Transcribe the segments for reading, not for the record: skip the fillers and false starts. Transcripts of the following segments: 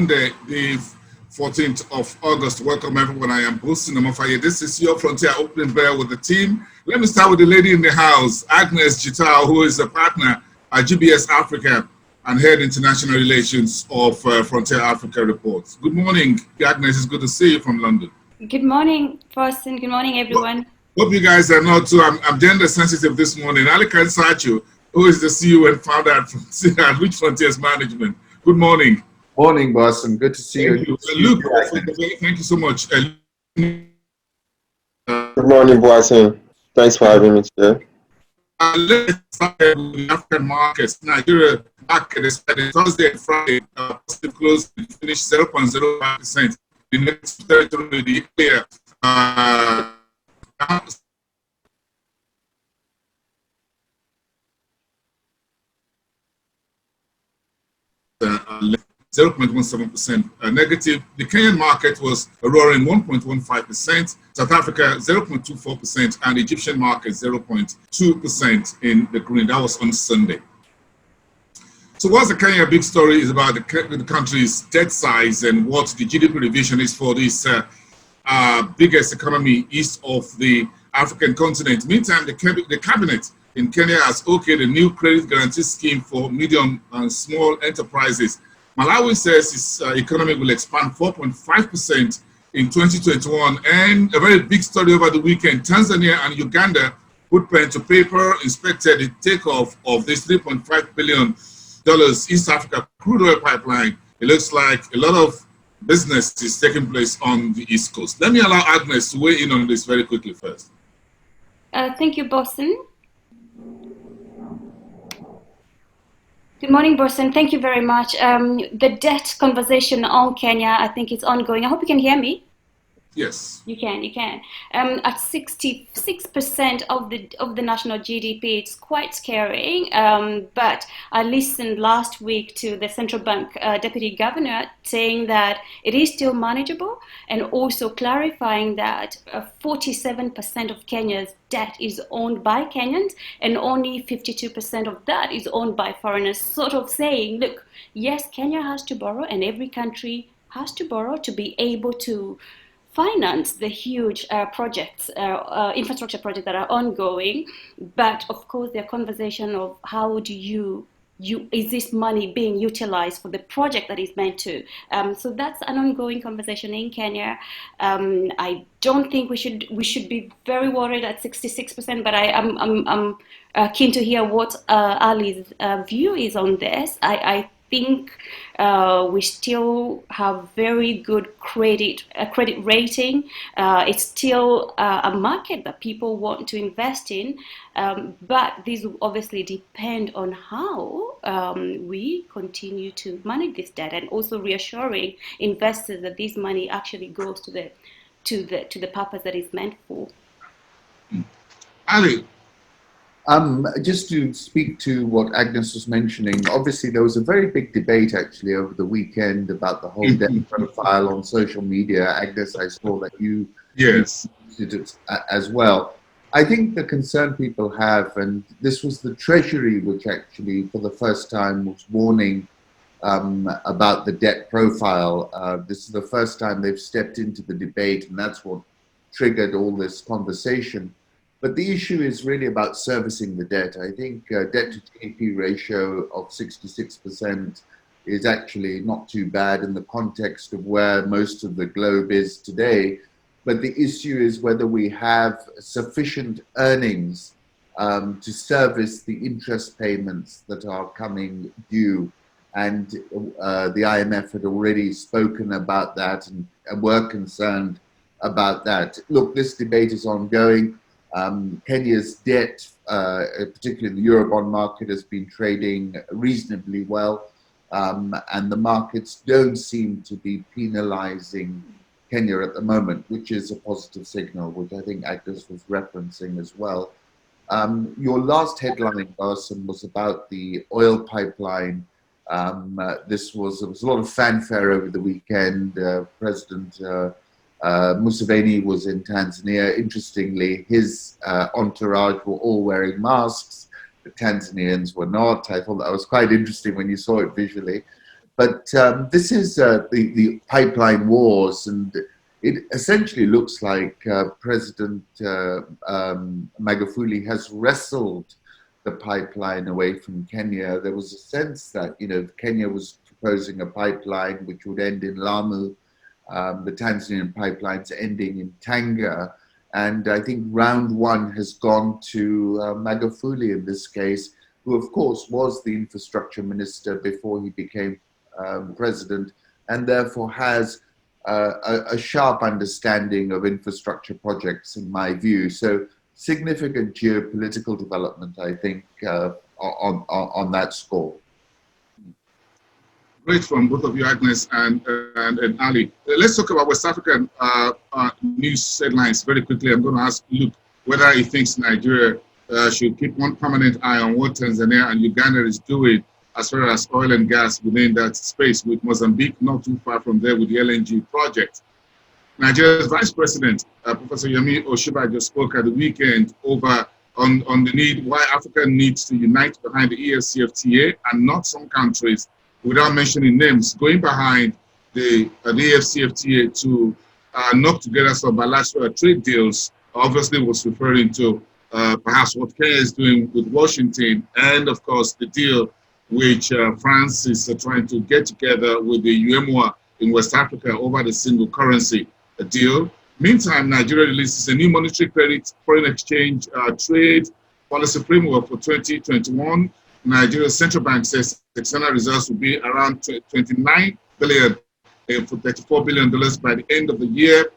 Monday, the 14th of August. Welcome everyone. I am Bosun Omofaye. This is your Frontier Opening Bell with the team. Let me start with the lady in the house, Agnes Gitao, who is a partner at GBS Africa and Head International Relations of Frontier Africa Reports. Good morning, Agnes. It's good to see you from London. Good morning, Boston. Good morning, everyone. Hope you guys are not too. I'm gender sensitive this morning. Ali Kansachu, who is the CEO and founder at Rich Frontiers Management. Good morning. Morning, Boston. Good to see you. Luke, thank you so much. Good morning, Boston. Thanks for having me today. Let's start with the African markets. Nigeria market is Thursday and Friday. Positive close and finished 0.05%. The next territory, the clear. 0.17% negative. The Kenyan market was roaring 1.15%, South Africa 0.24%, and the Egyptian market 0.2% in the green. That was on Sunday. So what's the Kenya big story is about the country's debt size and what the GDP revision is for this biggest economy east of the African continent. Meantime, the cabinet in Kenya has okayed a new credit guarantee scheme for medium and small enterprises. Malawi says its economy will expand 4.5% in 2021. And a very big story over the weekend, Tanzania and Uganda put pen to paper, inspected the takeoff of this $3.5 billion East Africa crude oil pipeline. It looks like a lot of business is taking place on the East Coast. Let me allow Agnes to weigh in on this very quickly first. Thank you, Boston. Good morning, Boston. Thank you very much. The debt conversation on Kenya, I think it's ongoing. I hope you can hear me. Yes. You can. At 66% of the national GDP, it's quite scary. But I listened last week to the central bank deputy governor saying that it is still manageable, and also clarifying that 47% of Kenya's debt is owned by Kenyans, and only 52% of that is owned by foreigners. Sort of saying, look, yes, Kenya has to borrow, and every country has to borrow to be able to finance the huge projects, infrastructure projects that are ongoing. But of course, the conversation of how do you is this money being utilized for the project that is meant to? So that's an ongoing conversation in Kenya. I don't think we should be very worried at 66%, but I'm keen to hear what Ali's view is on this. I think we still have very good credit rating. It's still a market that people want to invest in, but this will obviously depend on how we continue to manage this debt, and also reassuring investors that this money actually goes to the purpose that it's meant for. Ali. Just to speak to what Agnes was mentioning, obviously there was a very big debate actually over the weekend about the whole debt profile on social media. Agnes, I saw that you did it as well. I think the concern people have, and this was the Treasury which actually for the first time was warning about the debt profile. This is the first time they've stepped into the debate, and that's what triggered all this conversation. But the issue is really about servicing the debt. I think debt to GDP ratio of 66% is actually not too bad in the context of where most of the globe is today. But the issue is whether we have sufficient earnings to service the interest payments that are coming due. And the IMF had already spoken about that and were concerned about that. Look, this debate is ongoing. Kenya's debt, particularly in the Eurobond market, has been trading reasonably well, and the markets don't seem to be penalizing Kenya at the moment, which is a positive signal, which I think Agnes was referencing as well. Your last headline, Barson, was about the oil pipeline. There was a lot of fanfare over the weekend. President Museveni was in Tanzania. Interestingly, his entourage were all wearing masks. The Tanzanians were not. I thought that was quite interesting when you saw it visually. But this is the pipeline wars, and it essentially looks like President Magufuli has wrestled the pipeline away from Kenya. There was a sense that, Kenya was proposing a pipeline which would end in Lamu, the Tanzanian pipelines ending in Tanga. And I think round one has gone to Magufuli in this case, who of course was the infrastructure minister before he became president, and therefore has a sharp understanding of infrastructure projects, in my view. So significant geopolitical development, I think, on that score. Great from both of you, Agnes and Ali. Let's talk about West African news headlines very quickly. I'm going to ask Luke whether he thinks Nigeria should keep one permanent eye on what Tanzania and Uganda is doing as far as oil and gas within that space, with Mozambique not too far from there with the LNG project. Nigeria's Vice President, Professor Yemi Osinbajo, spoke at the weekend on the need why Africa needs to unite behind the EFCFTA and not some countries, without mentioning names, going behind the EFCFTA to knock together some bilateral trade deals. Obviously was referring to perhaps what Kenya is doing with Washington, and of course the deal which France is trying to get together with the UEMOA in West Africa over the single currency deal. Meantime, Nigeria releases a new monetary credit foreign exchange trade policy framework for 2021. Nigeria's central bank says external reserves will be around 29 billion for $34 billion by the end of the year.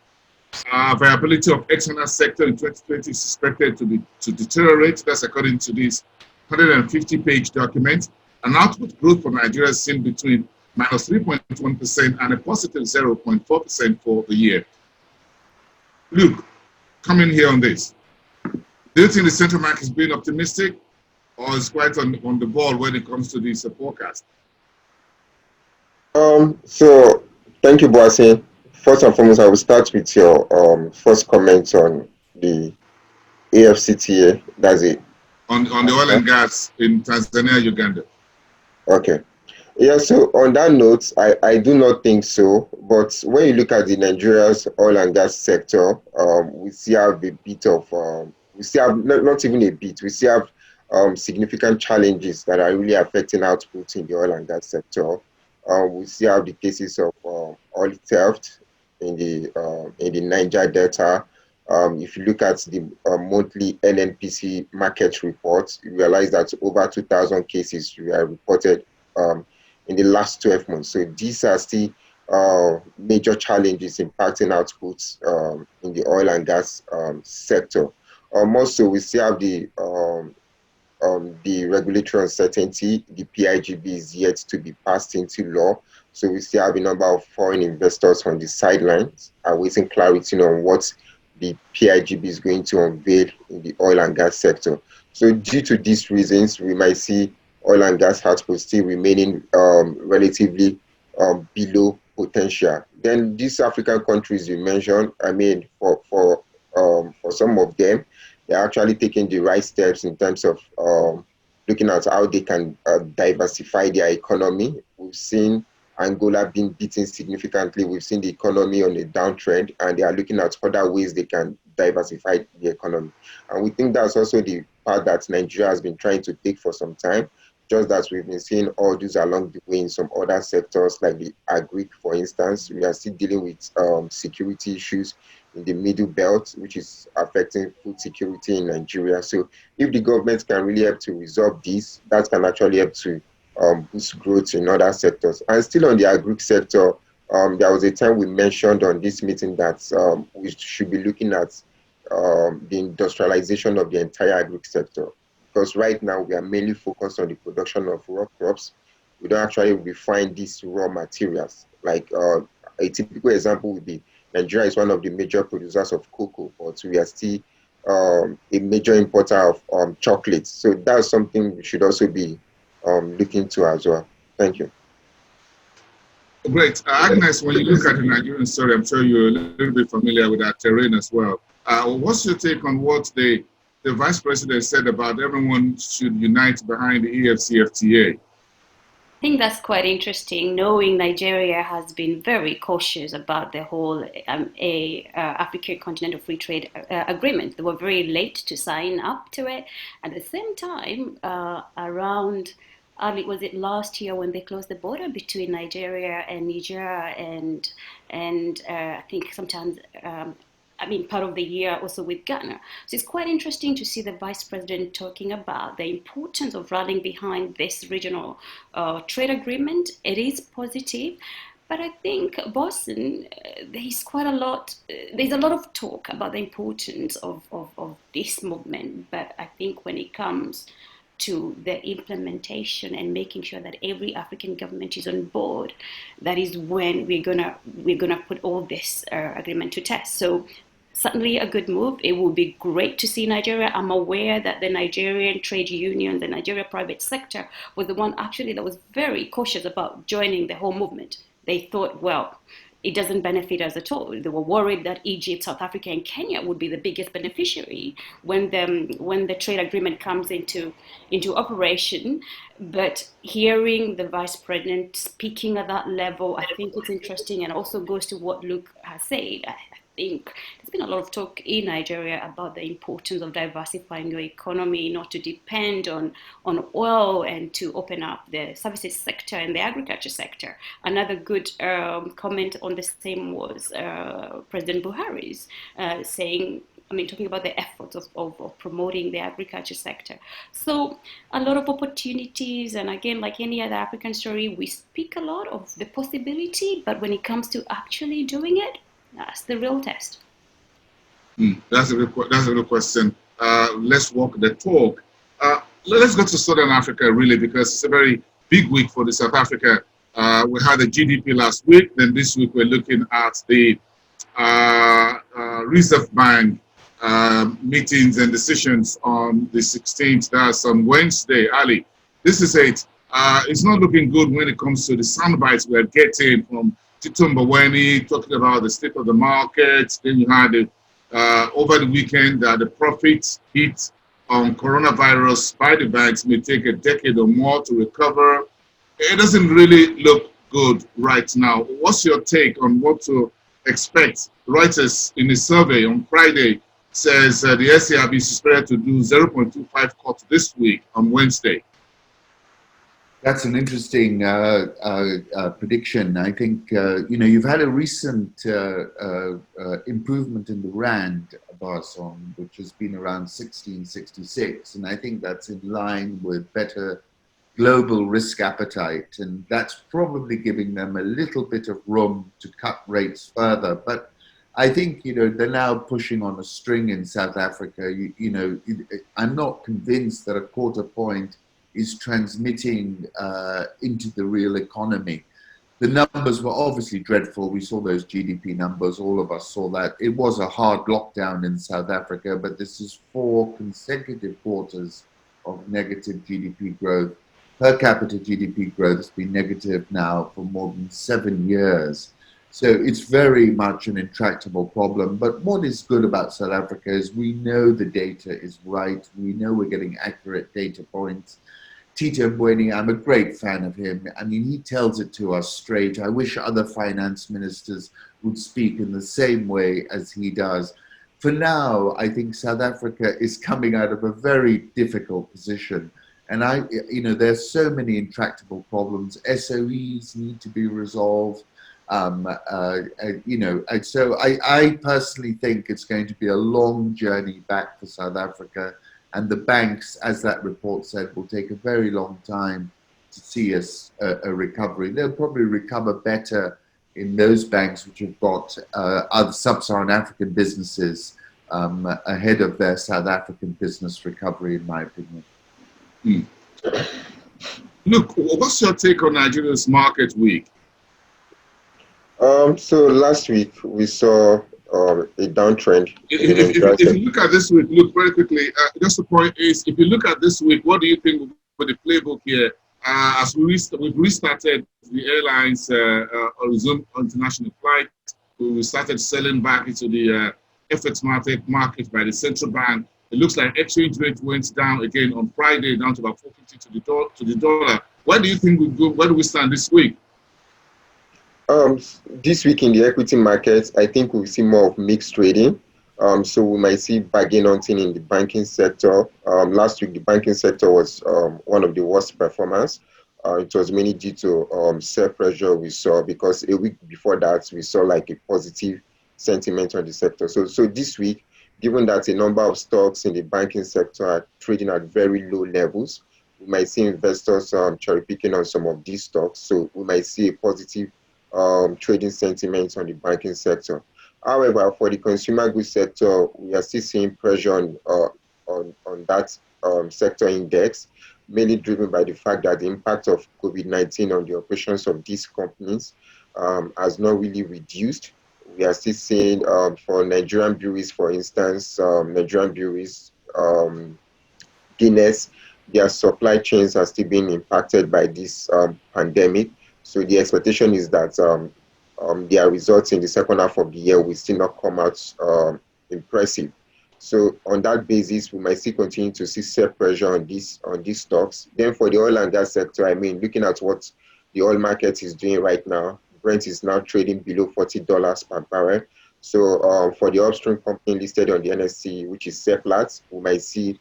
Viability of external sector in 2020 is expected to deteriorate. That's according to this 150-page document. An output growth for Nigeria is seen between minus 3.1% and a positive 0.4% for the year. Luke, come in here on this. Do you think the central bank is being optimistic, or is quite on the ball when it comes to this forecast? So thank you, Boase. First and foremost, I will start with your first comment on the AFCTA. That's it. On the oil and gas in Tanzania, Uganda. Okay. Yeah, so on that note, I do not think so. But when you look at the Nigeria's oil and gas sector, we still have a bit of, we still have, not even a bit, we still have significant challenges that are really affecting output in the oil and gas sector. We still have the cases of oil theft in the Niger Delta. If you look at the monthly NNPC market reports, you realize that over 2,000 cases were reported in the last 12 months. So these are still major challenges impacting outputs in the oil and gas sector. Also, we still have the regulatory uncertainty. The PIGB is yet to be passed into law. So we still have a number of foreign investors on the sidelines awaiting clarity on what the PIGB is going to unveil in the oil and gas sector. So due to these reasons, we might see oil and gas output still remaining relatively below potential. Then these African countries you mentioned, I mean, for some of them, they're actually taking the right steps in terms of looking at how they can diversify their economy. We've seen Angola being beaten significantly. We've seen the economy on a downtrend, and they are looking at other ways they can diversify the economy. And we think that's also the part that Nigeria has been trying to take for some time, just that we've been seeing all these along the way in some other sectors, like the agri, for instance. We are still dealing with security issues in the middle belt, which is affecting food security in Nigeria. So if the government can really help to resolve this, that can actually help to boost growth in other sectors. And still on the agri sector, there was a time we mentioned on this meeting that we should be looking at the industrialization of the entire agri sector. Because right now we are mainly focused on the production of raw crops. We don't actually refine these raw materials. Like a typical example would be Nigeria is one of the major producers of cocoa, but we are still a major importer of chocolates. So that's something we should also be looking to as well. Thank you. Great. Agnes, when you look at the Nigerian story, I'm sure you're a little bit familiar with that terrain as well. What's your take on what the Vice President said about everyone should unite behind the EFCFTA? think that's quite interesting, knowing Nigeria has been very cautious about the whole African Continental Free Trade Agreement. They were very late to sign up to it. At the same time, around was it last year when they closed the border between Nigeria and Niger, and I think sometimes part of the year also with Ghana. So it's quite interesting to see the Vice President talking about the importance of rallying behind this regional trade agreement. It is positive, but I think Boston, there's a lot of talk about the importance of this movement, but I think when it comes to the implementation and making sure that every African government is on board, that is when we're gonna put all this agreement to test. So certainly a good move. It would be great to see Nigeria. I'm aware that the Nigerian trade union, the Nigeria private sector, was the one actually that was very cautious about joining the whole movement. They thought, well, it doesn't benefit us at all. They were worried that Egypt, South Africa, and Kenya would be the biggest beneficiary when the trade agreement comes into operation. But hearing the Vice President speaking at that level, I think it's interesting, and also goes to what Luke has said. I think there's been a lot of talk in Nigeria about the importance of diversifying your economy, not to depend on oil, and to open up the services sector and the agriculture sector. Another good comment on the same was President Buhari's saying, talking about the efforts of promoting the agriculture sector. So a lot of opportunities, and again, like any other African story, we speak a lot of the possibility, but when it comes to actually doing it, that's the real test. That's a real question. Let's walk the talk. Let's go to Southern Africa, really, because it's a very big week for the South Africa. We had the GDP last week. Then this week we're looking at the Reserve Bank meetings and decisions on the 16th. That's on Wednesday. Ali, this is it. It's not looking good when it comes to the soundbites we're getting from Tito Mboweni talking about the state of the market. Then you had over the weekend that the profits hit on coronavirus by the banks may take a decade or more to recover. It doesn't really look good right now. What's your take on what to expect? Reuters, in a survey on Friday, says the SARB is expected to do 0.25 cuts this week on Wednesday. That's an interesting prediction. I think, you've had a recent improvement in the Rand, Barson, which has been around 1666. And I think that's in line with better global risk appetite. And that's probably giving them a little bit of room to cut rates further. But I think, they're now pushing on a string in South Africa. I'm not convinced that a quarter point is transmitting into the real economy. The numbers were obviously dreadful. We saw those GDP numbers. All of us saw that. It was a hard lockdown in South Africa, but this is 4 consecutive quarters of negative GDP growth. Per capita GDP growth has been negative now for more than 7 years. So it's very much an intractable problem. But what is good about South Africa is we know the data is right. We know we're getting accurate data points. Tito Mboweni, I'm a great fan of him. I mean, he tells it to us straight. I wish other finance ministers would speak in the same way as he does. For now, I think South Africa is coming out of a very difficult position. And there's so many intractable problems. SOEs need to be resolved. So I personally think it's going to be a long journey back for South Africa. And the banks, as that report said, will take a very long time to see a recovery. They'll probably recover better in those banks which have got other sub-Saharan African businesses ahead of their South African business recovery, in my opinion. Look, what's your take on Nigeria's market week? So last week we saw a downtrend. If you look at this week, look very quickly, just the point is, if you look at this week, what do you think for the playbook here? As we've restarted the airlines, resumed international flights, we started selling back into the FX market by the central bank. It looks like exchange rate went down again on Friday, down to about 450 to the dollar. Where do you think we go? Where do we stand this week? This week in the equity markets, I think we'll see more of mixed trading. So we might see bargain hunting in the banking sector. Last week, the banking sector was one of the worst performers. It was mainly due to sell pressure we saw, because a week before that, we saw like a positive sentiment on the sector. So this week, given that a number of stocks in the banking sector are trading at very low levels, we might see investors cherry picking on some of these stocks. So we might see a positive trading sentiment on the banking sector. However, for the consumer goods sector, we are still seeing pressure on that sector index, mainly driven by the fact that the impact of COVID-19 on the operations of these companies has not really reduced. We are still seeing for Nigerian breweries, for instance, Nigerian breweries, Guinness, their supply chains are still being impacted by this pandemic. So the expectation is that their results in the second half of the year will still not come out impressive. So on that basis, we might still continue to see sell pressure on these stocks. Then for the oil and gas sector, I mean, looking at what the oil market is doing right now, Brent is now trading below $40 per barrel. So for the upstream company listed on the NSE, which is Seplat, we might see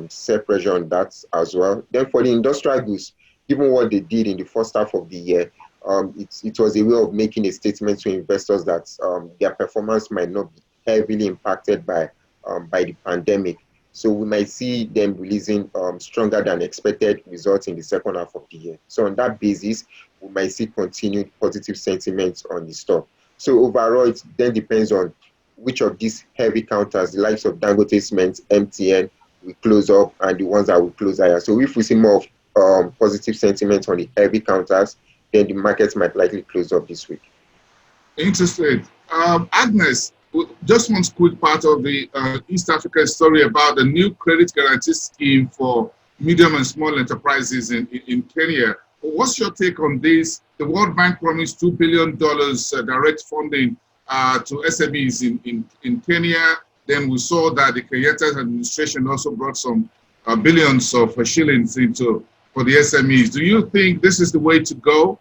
sell pressure on that as well. Then for the industrial goods, given what they did in the first half of the year, it was a way of making a statement to investors that their performance might not be heavily impacted by the pandemic. So we might see them releasing stronger than expected results in the second half of the year. So on that basis, we might see continued positive sentiments on the stock. So overall, it then depends on which of these heavy counters, the likes of Dangote Cement, MTN, will close up, and the ones that will close higher. So if we see more of positive sentiment on the heavy counters, then the markets might likely close up this week. Interesting. Agnes, just one quick part of the East Africa story about the new credit guarantee scheme for medium and small enterprises in Kenya. What's your take on this? The World Bank promised $2 billion direct funding to SMEs in Kenya. Then we saw that the Kenyatta administration also brought some billions of shillings for the SMEs. Do you think this is the way to go?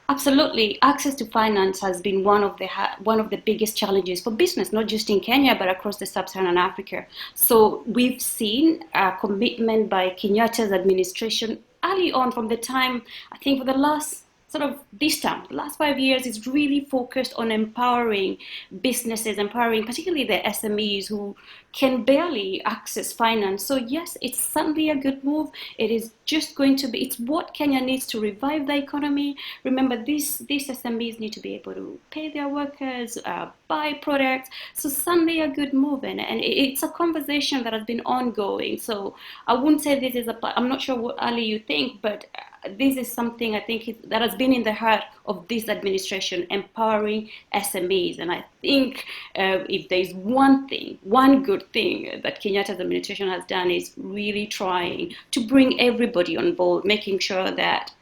Absolutely. Access to finance has been one of the biggest challenges for business, not just in Kenya, but across the sub-Saharan Africa. So we've seen a commitment by Kenyatta's administration early on, from the time, I think for the last the last 5 years, is really focused on empowering businesses, empowering particularly the SMEs who can barely access finance. So yes, it's certainly a good move. It is just going to be, it's what Kenya needs to revive the economy. Remember, these SMEs need to be able to pay their workers, buy products. So certainly a good move, and it's a conversation that has been ongoing. So I wouldn't say this is I'm not sure what, Ali, you think, but this is something I think that has been in the heart of this administration, empowering SMEs. And I think if there's one good thing that Kenyatta's administration has done, is really trying to bring everybody on board, making sure that,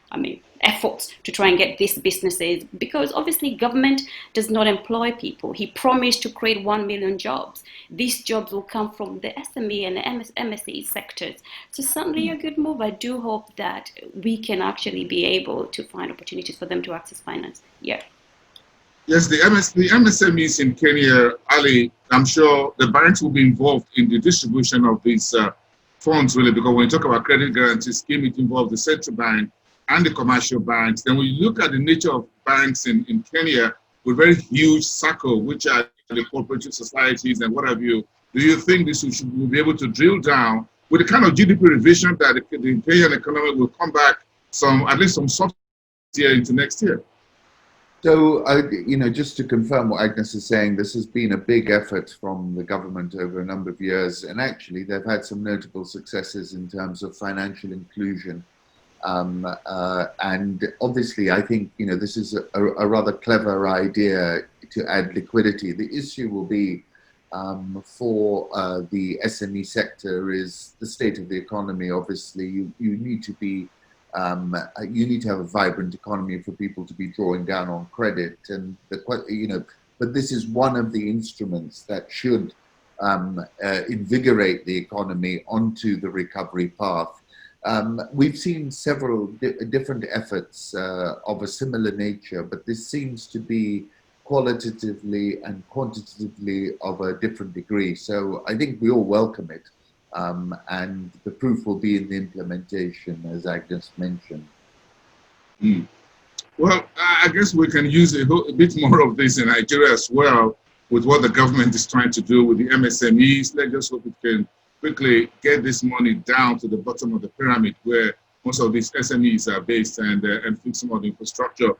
efforts to try and get these businesses, because obviously government does not employ people. He promised to create 1 million jobs. These jobs will come from the SME and the MSE sectors. So certainly a good move. I do hope that we can actually be able to find opportunities for them to access finance. Yeah. Yes, the MSMEs in Kenya, Ali, I'm sure the banks will be involved in the distribution of these funds, really, because when you talk about credit guarantee scheme, it involves the central bank and the commercial banks. Then when you look at the nature of banks in Kenya, with very huge circle, which are the cooperative societies and what have you, do you think this will be able to drill down with the kind of GDP revision that the Kenyan economy will come back at least some sort year into next year? So, just to confirm what Agnes is saying, this has been a big effort from the government over a number of years, and actually they've had some notable successes in terms of financial inclusion. And obviously, I think, this is a rather clever idea to add liquidity. The issue will be for the SME sector is the state of the economy. Obviously, you need to be you need to have a vibrant economy for people to be drawing down on credit, and but this is one of the instruments that should invigorate the economy onto the recovery path. We've seen several different efforts of a similar nature, but this seems to be qualitatively and quantitatively of a different degree. So I think we all welcome it. And the proof will be in the implementation, as Agnes mentioned. Mm. Well, I guess we can use a bit more of this in Nigeria as well, with what the government is trying to do with the MSMEs. Let's just hope it can quickly get this money down to the bottom of the pyramid where most of these SMEs are based, and fix some of the infrastructure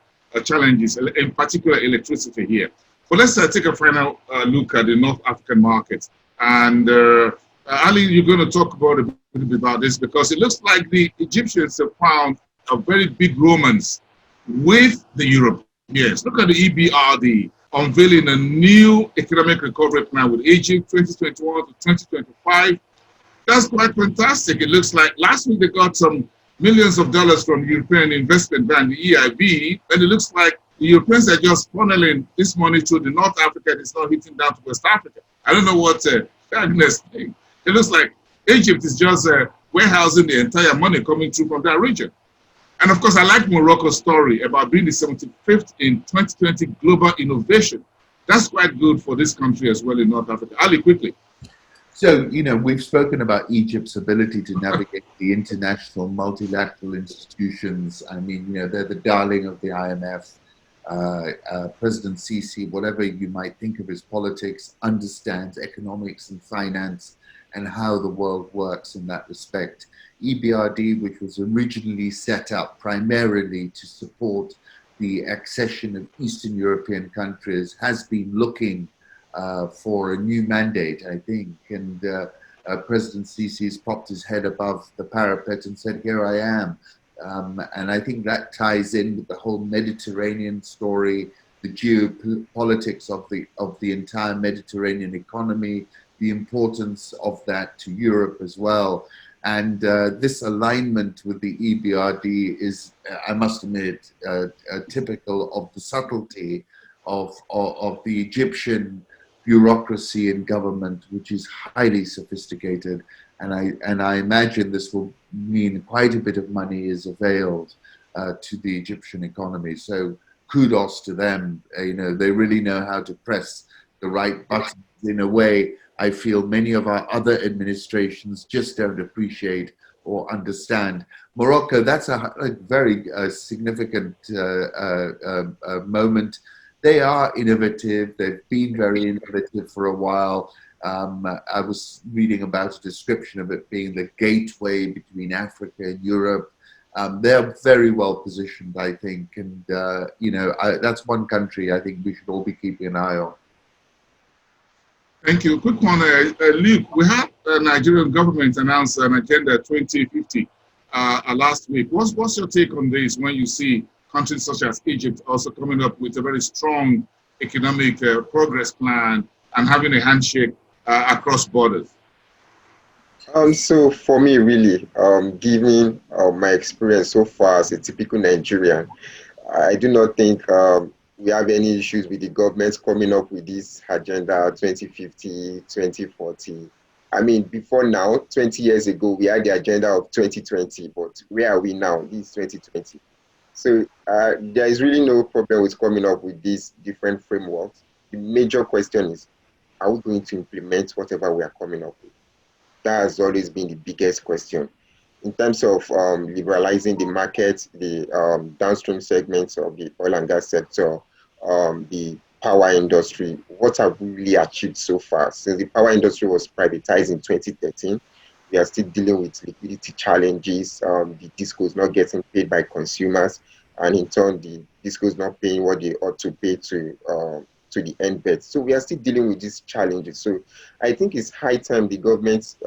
challenges, in particular electricity here. But let's take a final look at the North African market. And Ali, you're going to talk about a bit about this, because it looks like the Egyptians have found a very big romance with the Europeans. Look at the EBRD unveiling a new economic recovery plan with Egypt 2021 to 2025. That's quite fantastic. It looks like last week they got some millions of dollars from the European Investment Bank, the EIB, and it looks like the Europeans are just funneling this money to the North Africa and it's not hitting down to West Africa. I don't know what Agnes thinks. It looks like Egypt is just warehousing the entire money coming through from that region. And of course, I like Morocco's story about being the 75th in 2020 global innovation. That's quite good for this country as well in North Africa. Ali, quickly. So, we've spoken about Egypt's ability to navigate the international multilateral institutions. I mean, they're the darling of the IMF. President Sisi, whatever you might think of his politics, understands economics and finance and how the world works in that respect. EBRD, which was originally set up primarily to support the accession of Eastern European countries, has been looking for a new mandate, I think. And President Sisi has popped his head above the parapet and said, here I am. And I think that ties in with the whole Mediterranean story, the geopolitics of the entire Mediterranean economy, the importance of that to Europe as well. And this alignment with the EBRD is, I must admit, typical of the subtlety of the Egyptian bureaucracy and government, which is highly sophisticated. And I imagine this will mean quite a bit of money is availed to the Egyptian economy. So kudos to them. They really know how to press the right buttons in a way I feel many of our other administrations just don't appreciate or understand. Morocco, that's a very significant moment. They are innovative. They've been very innovative for a while. I was reading about a description of it being the gateway between Africa and Europe. They're very well positioned, I think. And, that's one country I think we should all be keeping an eye on. Thank you. Quick one, Luke. We had the Nigerian government announce an Agenda 2050 last week. What's your take on this when you see countries such as Egypt also coming up with a very strong economic progress plan and having a handshake across borders? So for me, really, given my experience so far as a typical Nigerian, I do not think we have any issues with the government coming up with this agenda 2050, 2040. I mean, before now, 20 years ago, we had the agenda of 2020, but where are we now? This is 2020. So there is really no problem with coming up with these different frameworks. The major question is, are we going to implement whatever we are coming up with? That has always been the biggest question. In terms of liberalizing the market, the downstream segments of the oil and gas sector, the power industry, what have we really achieved so far? Since the power industry was privatized in 2013, we are still dealing with liquidity challenges, the DISCOs not getting paid by consumers, and in turn, the DISCOs not paying what they ought to pay to the end bed. So we are still dealing with these challenges. So I think it's high time the government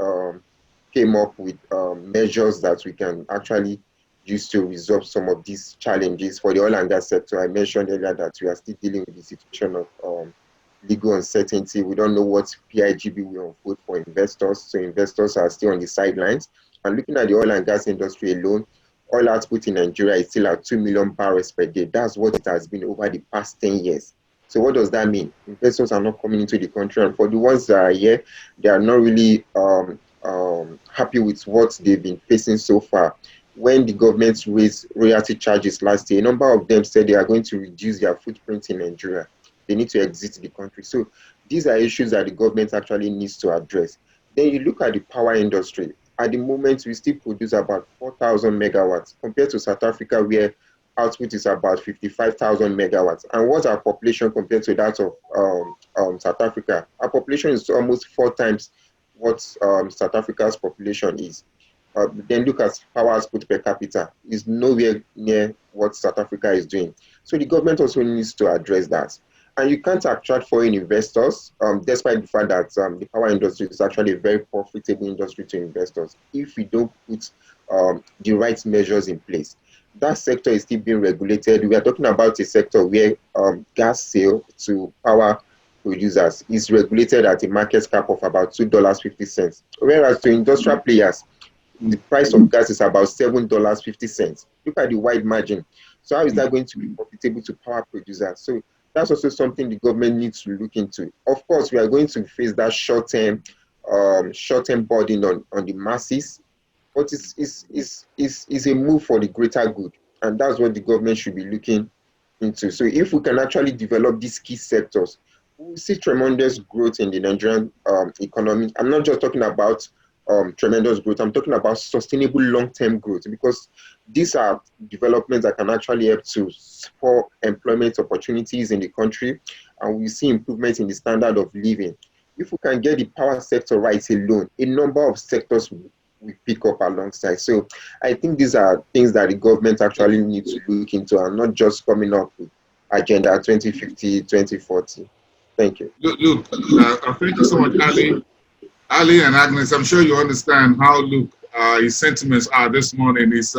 came up with measures that we can actually use to resolve some of these challenges. For the oil and gas sector, I mentioned earlier that we are still dealing with the situation of legal uncertainty. We don't know what PIGB will unfold for investors, so investors are still on the sidelines. And looking at the oil and gas industry alone, oil output in Nigeria is still at 2 million barrels per day. That's what it has been over the past 10 years. So what does that mean? Investors are not coming into the country, and for the ones that are here, they are not really happy with what they've been facing so far. When the government raised royalty charges last year, a number of them said they are going to reduce their footprint in Nigeria. They need to exit the country. So these are issues that the government actually needs to address. Then you look at the power industry. At the moment, we still produce about 4,000 megawatts compared to South Africa, where output is about 55,000 megawatts. And what's our population compared to that of South Africa? Our population is almost 4 times what South Africa's population is. Then look at power output per capita. Is nowhere near what South Africa is doing. So the government also needs to address that. And you can't attract foreign investors, despite the fact that the power industry is actually a very profitable industry to investors, if we don't put the right measures in place. That sector is still being regulated. We are talking about a sector where gas sale to power producers is regulated at a market cap of about $2.50, whereas to industrial players, the price of gas is about $7.50. Look at the wide margin. So how is that going to be profitable to power producers? So that's also something the government needs to look into. Of course, we are going to face that short-term burden on the masses, but it's a move for the greater good, and that's what the government should be looking into. So if we can actually develop these key sectors, we will see tremendous growth in the Nigerian economy. I'm not just talking about tremendous growth. I'm talking about sustainable long-term growth, because these are developments that can actually help to support employment opportunities in the country, and we see improvements in the standard of living. If we can get the power sector right alone, a number of sectors will pick up alongside. So I think these are things that the government actually needs to look into, and not just coming up with Agenda 2050, 2040. Thank you. Look, thank you so much, Ali and Agnes. I'm sure you understand how Luke, his sentiments are this morning. He's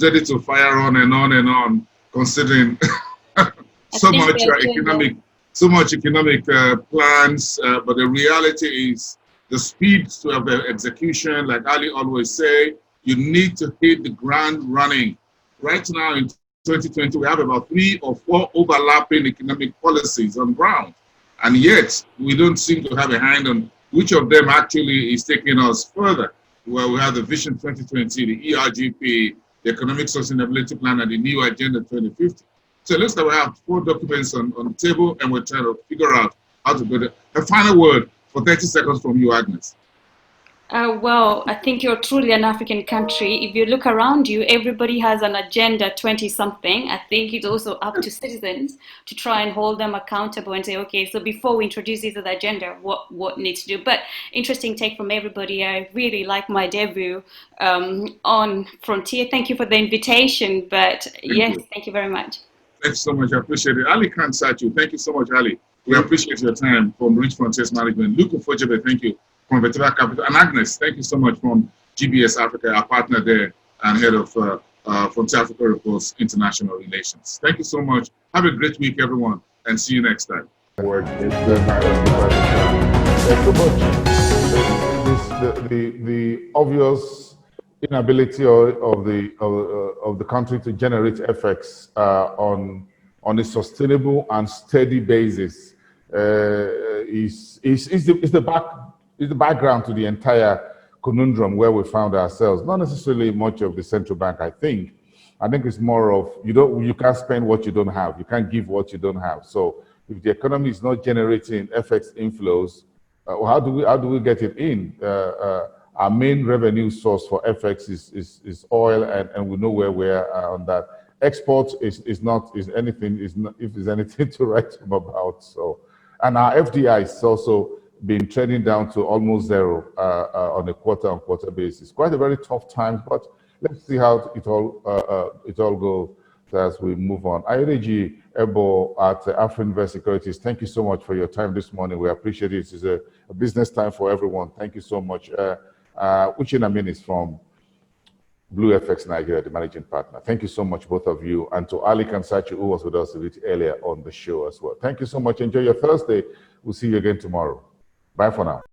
ready to fire on and on and on, considering so much economic plans. But the reality is the speed to have the execution. Like Ali always say, you need to hit the ground running. Right now in 2020, we have about 3 or 4 overlapping economic policies on ground, and yet we don't seem to have a hand on which of them actually is taking us further. Well, we have the Vision 2020, the ERGP, the Economic Sustainability Plan, and the new Agenda 2050. So it looks like we have 4 documents on the table, and we're trying to figure out how to do it. A final word for 30 seconds from you, Agnes. Well, I think you're truly an African country. If you look around you, everybody has an agenda 20-something. I think it's also up to citizens to try and hold them accountable and say, okay, so before we introduce this to the agenda, what needs to do? But interesting take from everybody. I really like my debut on Frontier. Thank you for the invitation. But thank you very much. Thanks so much. I appreciate it. Ali Kansatu, thank you so much, Ali. We appreciate your time from Rich Frontiers Management. Luke Ufojebe, thank you. From Vetiva Capital. And Agnes, thank you so much from GBS Africa, our partner there and head of Frontier Africa Reports International Relations. Thank you so much. Have a great week, everyone, and see you next time. There's so much the obvious inability of the country to generate effects on a sustainable and steady basis is the background to the entire conundrum where we found ourselves. Not necessarily much of the central bank, I think. I think it's more of you can't spend what you don't have. You can't give what you don't have. So if the economy is not generating FX inflows, how do we get it in? Our main revenue source for FX is oil, and we know where we are on that. Exports is anything to write home about. So, and our FDI is also been trending down to almost zero on a quarter-on-quarter basis. Quite a very tough time, but let's see how it all goes as we move on. Ayodeji Ebo at Afrinvest Securities, thank you so much for your time this morning. We appreciate it. It's a business time for everyone. Thank you so much. Uche Namin is from Blue FX Nigeria, the managing partner. Thank you so much, both of you, and to Ali Kansachi, who was with us a bit earlier on the show as well. Thank you so much. Enjoy your Thursday. We'll see you again tomorrow. Bye for now.